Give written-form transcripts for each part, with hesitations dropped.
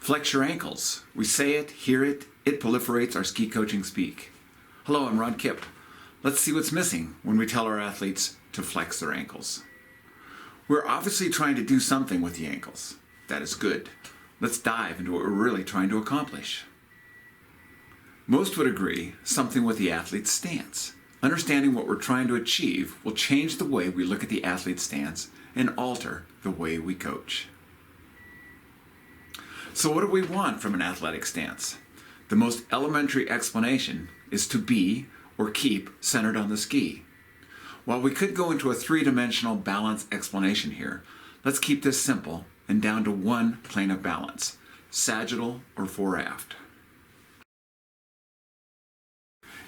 Flex your ankles. We say it, hear it, it proliferates our ski coaching speak. Hello, I'm Ron Kipp. Let's see what's missing when we tell our athletes to flex their ankles. We're obviously trying to do something with the ankles. That is good. Let's dive into what we're really trying to accomplish. Most would agree something with the athlete's stance. Understanding what we're trying to achieve will change the way we look at the athlete's stance and alter the way we coach. So what do we want from an athletic stance? The most elementary explanation is to be or keep centered on the ski. While we could go into a three-dimensional balance explanation here, let's keep this simple and down to one plane of balance, sagittal or fore-aft.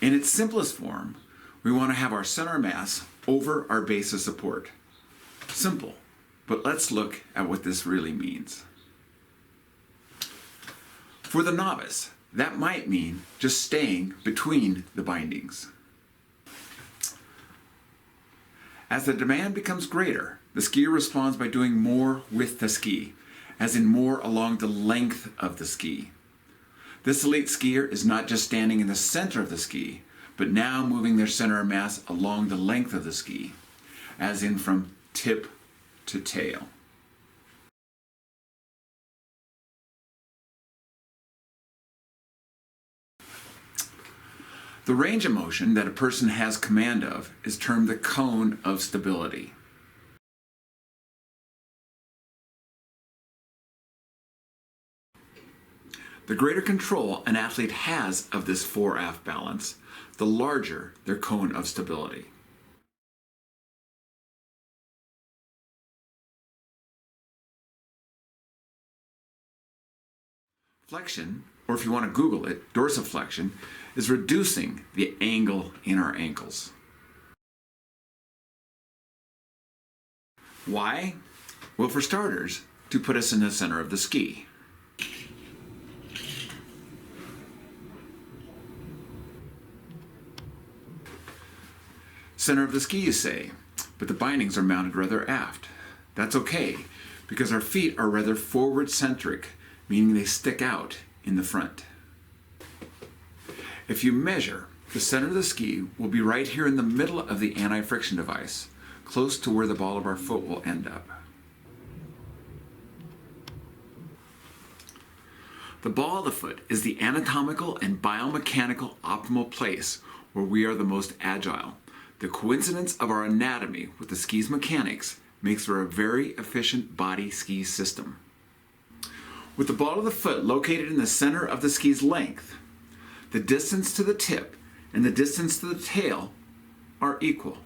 In its simplest form, we want to have our center of mass over our base of support. Simple, but let's look at what this really means. For the novice, that might mean just staying between the bindings. As the demand becomes greater, the skier responds by doing more with the ski, as in more along the length of the ski. This elite skier is not just standing in the center of the ski, but now moving their center of mass along the length of the ski, as in from tip to tail. The range of motion that a person has command of is termed the cone of stability. The greater control an athlete has of this fore-aft balance, the larger their cone of stability. Flexion, or if you want to Google it, dorsiflexion, is reducing the angle in our ankles. Why? Well, for starters, to put us in the center of the ski. Center of the ski, you say, but the bindings are mounted rather aft. That's okay, because our feet are rather forward-centric, meaning they stick out in the front. If you measure, the center of the ski will be right here in the middle of the anti-friction device, close to where the ball of our foot will end up. The ball of the foot is the anatomical and biomechanical optimal place where we are the most agile. The coincidence of our anatomy with the ski's mechanics makes for a very efficient body ski system. With the ball of the foot located in the center of the ski's length, the distance to the tip and the distance to the tail are equal.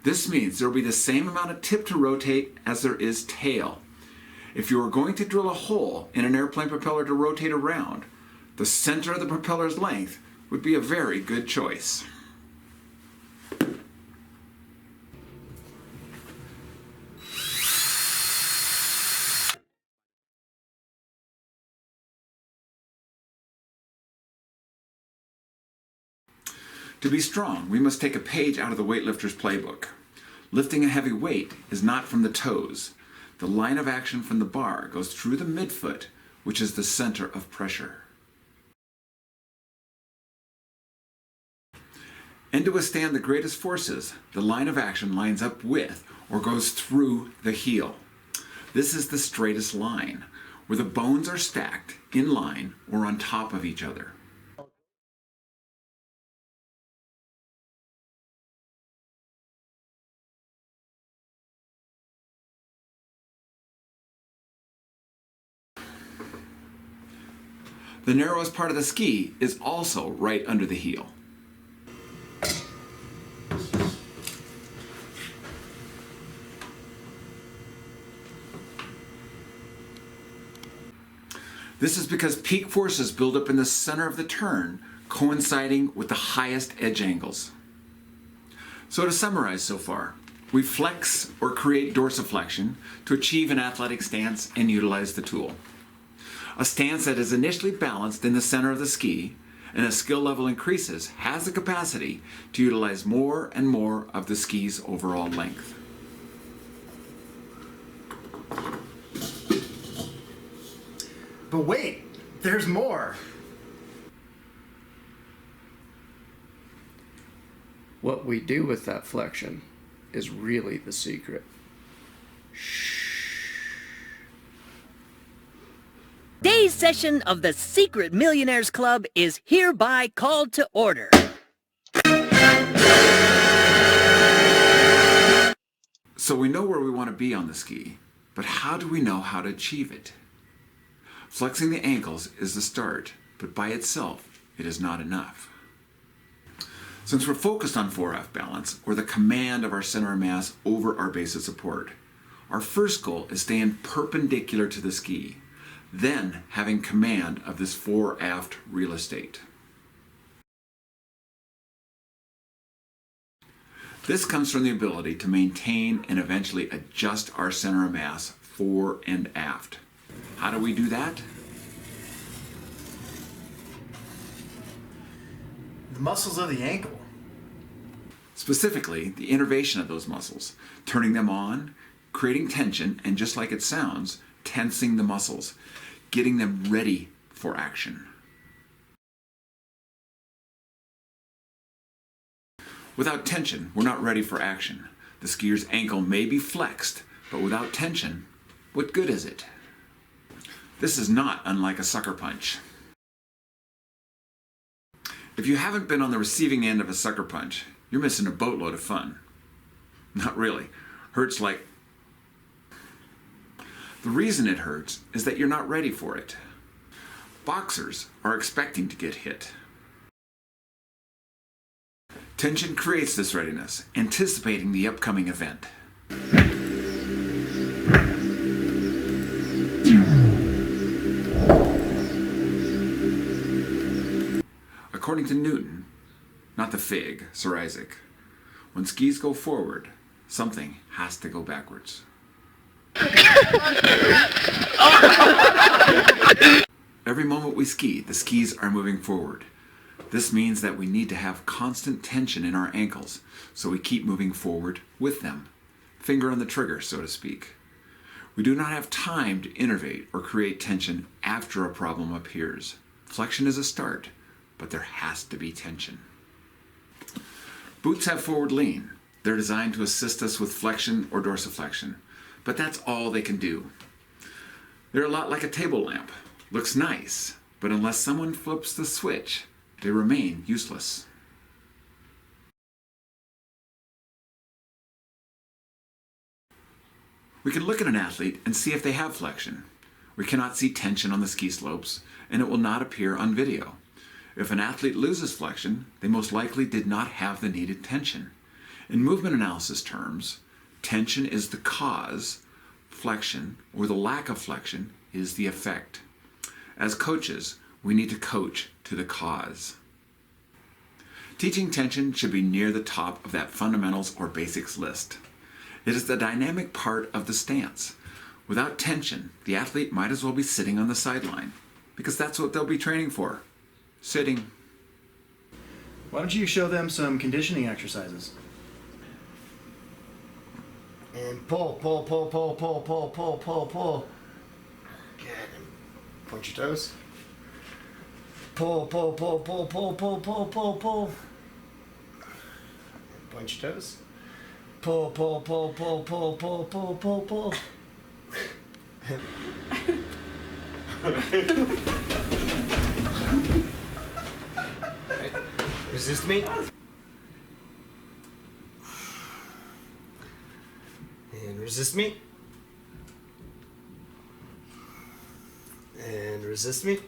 This means there will be the same amount of tip to rotate as there is tail. If you are going to drill a hole in an airplane propeller to rotate around, the center of the propeller's length would be a very good choice. To be strong, we must take a page out of the weightlifter's playbook. Lifting a heavy weight is not from the toes. The line of action from the bar goes through the midfoot, which is the center of pressure. And to withstand the greatest forces, the line of action lines up with or goes through the heel. This is the straightest line, where the bones are stacked in line or on top of each other. The narrowest part of the ski is also right under the heel. This is because peak forces build up in the center of the turn, coinciding with the highest edge angles. So to summarize so far, we flex or create dorsiflexion to achieve an athletic stance and utilize the tool. A stance that is initially balanced in the center of the ski and as skill level increases has the capacity to utilize more and more of the ski's overall length. But wait, there's more. What we do with that flexion is really the secret. Today's session of the Secret Millionaires Club is hereby called to order. So we know where we want to be on the ski, but how do we know how to achieve it? Flexing the ankles is the start, but by itself, it is not enough. Since we're focused on 4F balance, or the command of our center of mass over our base of support, our first goal is staying perpendicular to the ski, then having command of this fore-aft real estate. This comes from the ability to maintain and eventually adjust our center of mass fore and aft. How do we do that? The muscles of the ankle. Specifically, the innervation of those muscles, turning them on, creating tension, and just like it sounds, tensing the muscles, getting them ready for action. Without tension, we're not ready for action. The skier's ankle may be flexed, but without tension, what good is it? This is not unlike a sucker punch. If you haven't been on the receiving end of a sucker punch, you're missing a boatload of fun. Not really. Hurts like... The reason it hurts is that you're not ready for it. Boxers are expecting to get hit. Tension creates this readiness, anticipating the upcoming event. According to Newton, not the fig, Sir Isaac, when skis go forward, something has to go backwards. Every moment we ski, the skis are moving forward. This means that we need to have constant tension in our ankles, so we keep moving forward with them. Finger on the trigger, so to speak. We do not have time to innervate or create tension after a problem appears. Flexion is a start, but there has to be tension. Boots have forward lean. They're designed to assist us with flexion or dorsiflexion, but that's all they can do. They're a lot like a table lamp. Looks nice, but unless someone flips the switch, they remain useless. We can look at an athlete and see if they have flexion. We cannot see tension on the ski slopes, and it will not appear on video. If an athlete loses flexion, they most likely did not have the needed tension. In movement analysis terms, tension is the cause, flexion, or the lack of flexion, is the effect. As coaches, we need to coach to the cause. Teaching tension should be near the top of that fundamentals or basics list. It is the dynamic part of the stance. Without tension, the athlete might as well be sitting on the sideline, because that's what they'll be training for. Sitting. Why don't you show them some conditioning exercises? And pull. Good. And point your toes. Pull. Point your toes. Pull. Resist me. And resist me. And resist me.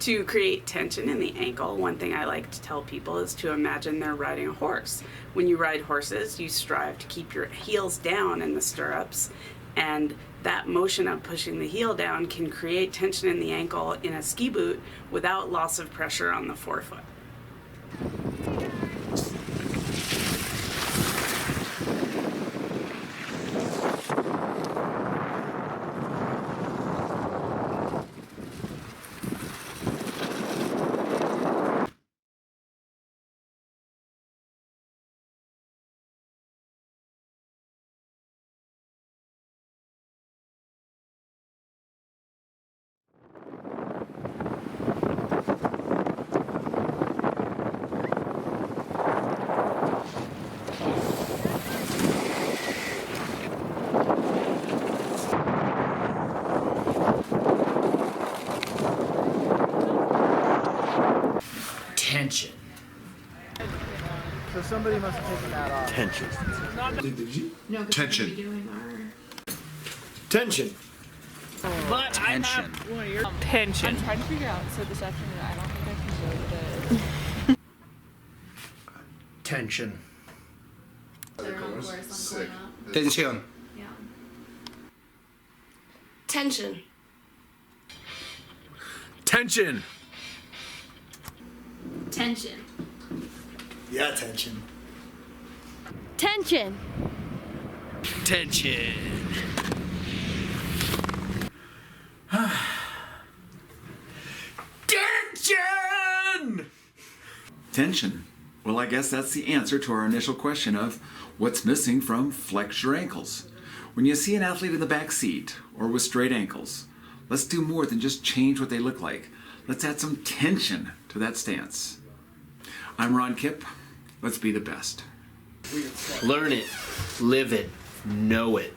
To create tension in the ankle, one thing I like to tell people is to imagine they're riding a horse. When you ride horses, you strive to keep your heels down in the stirrups, and that motion of pushing the heel down can create tension in the ankle in a ski boot without loss of pressure on the forefoot. Tension. So somebody must have taken that off. Tension. No, 'cause Tension. we're doing our... Tension. But tension. Tension. I'm trying to figure out, so this afternoon, I don't think I can go to the... Tension. Sick. Tension. Yeah. Tension. Tension. Tension. Yeah, tension. Tension. Tension. Tension! Tension. Well, I guess that's the answer to our initial question of what's missing from Flex Your Ankles. When you see an athlete in the back seat or with straight ankles, let's do more than just change what they look like. Let's add some tension to that stance. I'm Ron Kipp. Let's be the best. Learn it, live it, know it.